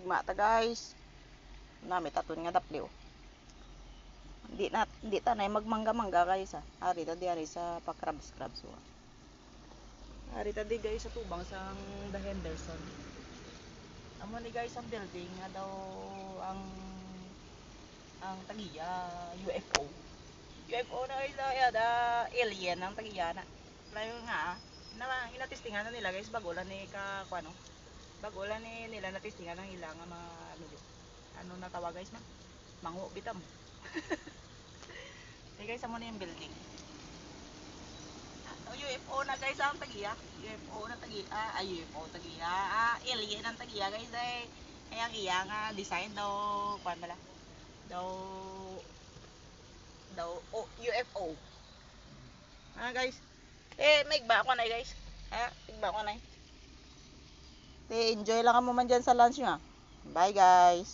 gugma ta guys. Nami taton nga dapli oh. Hindi ta na magmangga-mangga guys ha. Ari ta di ari sa pakrab-scrab so. Ari ta di guys sa tubang sang The Henderson. Amo ni guys ang building nga daw ang tagiya UFO. UFO na guys da alien ang tagiya na. Layo nga inatistingan na nila guys bago lang ni kuano. Bago lang ni nila natistingan ang ilang mga ano na tawag guys na mango bitam. Hey guys, amo na yung building. UFO na guys ang tagiya. UFO na tagiya. UFO tagiya. Alien ang tagiya guys ay ang iyang design daw kuan bala. Daw UFO. Guys. May ba ako na guys. Igba ko na. Enjoy lang mo man dyan sa lunch nyo. Bye guys.